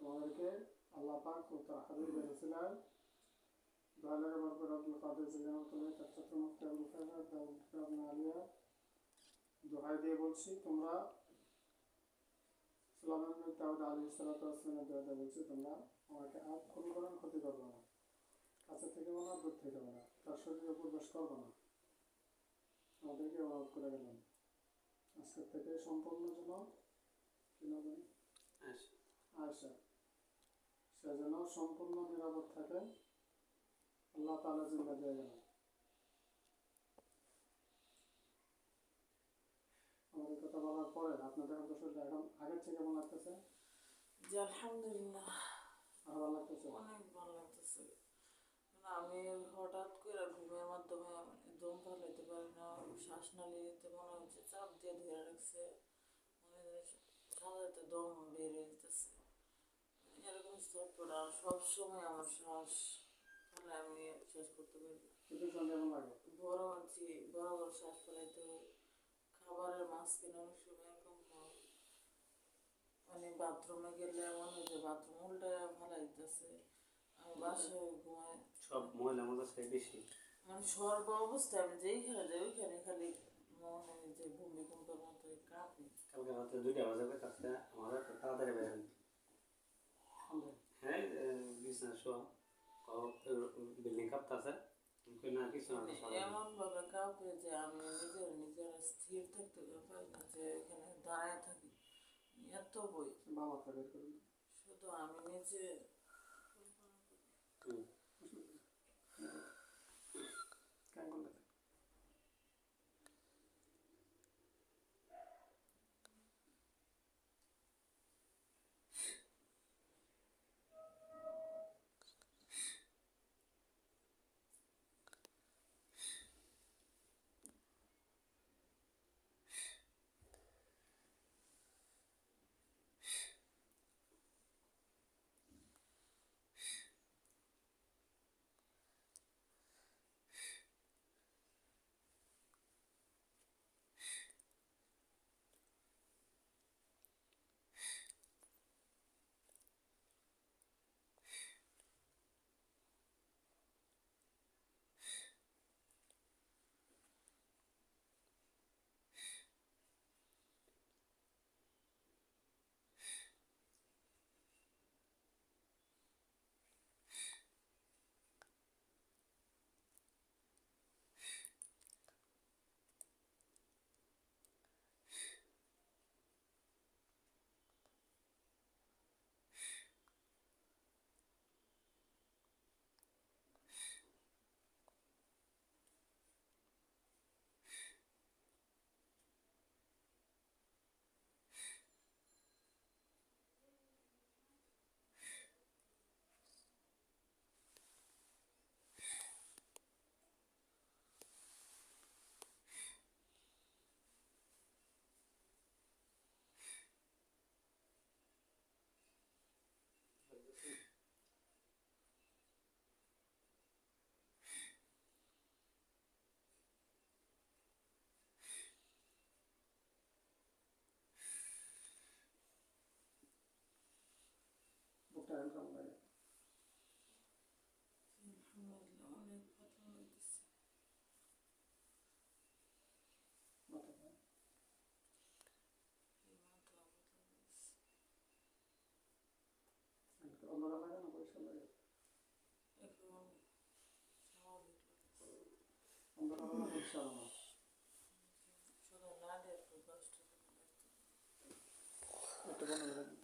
তোমাদেরকে আল্লাহ পাক ও তার হাবিব বলেছিলেন দয়ালের বরকত আব্দুল কাদের জিলানী তার ছাত্র মুফতি আবুল ফয়সাল দাউদ আলিয়া দোহাই দিয়ে বলছি, তোমরা সুলাইমান বিন দাউদ আলাইহিস সালাতু ওয়াস সালামের দোয়া বলছি, তোমরা আমাকে আর ক্ষতিকরণ ক্ষতি করবে না, কাছে থেকে না দূর থেকে না, তার শরীরে প্রবেশ করবে না। আমাদেরকে অনুরোধ করে গেলেন আজকের থেকে সম্পূর্ণ যেন কি নাম আয়সা, সে যেন সম্পূর্ণ নিরাপদ থাকে, আল্লাহ তাআলা জিম্মা দিয়ে গেলেন। আমাদের কথা বলার পরে আপনাদের শরীরটা এখন আগের থেকে কেমন লাগতেছে? জি আলহামদুলিল্লাহ, আর ভালো লাগতেছে? অনেক ভালো লাগতেছে। আমি হঠাৎ করে ঘুমের মাধ্যমে দম ফেলাইতে পারি না, শ্বাস নালীতে মনে হচ্ছে চাপ দিয়ে ধরে রাখছে, মনে সাজাতে দম বেরিয়ে যেতেছে, এরকম চটপট। আর সবসময় আমার শ্বাস ফেলে আমি শেষ করতে পারি না, বড় মানছি বড় বড় শ্বাস ফেলাইতে হয়। খাবারের মাঝখানে অনেক সময় এরকম হয়, মানে বাথরুমে গেলে এমন হয় যে বাথরুম উল্টে ফেলা দিতেছে। আমি বাসায় ঘুমাই, সব মহিলা আমাদের সাথে বেশি, মানে সর্ব অবস্থায় আমি যেইখানে যাই ওইখানে খালি মনে হয় যে ভূমিকম্পের মতো কাঁপি। কালকে রাতে 2টা বাজে কাছে আমাদের তাড়াতাড়ি বের হ্যাঁ বিছনা শোয়া বিল্ডিং কাঁপতেছে না কিছু এমন ভাবে কাঁপে যে আমি নিজের স্থির থাকতে পারি না, যে এখানে দাঁড়ায় থাকি। এত বই শুধু আমি নিজে অনেক কথা হইতেছে। এখন স্বাভাবিক লাগছে, শুধু নাড়ে একটু কষ্ট একটু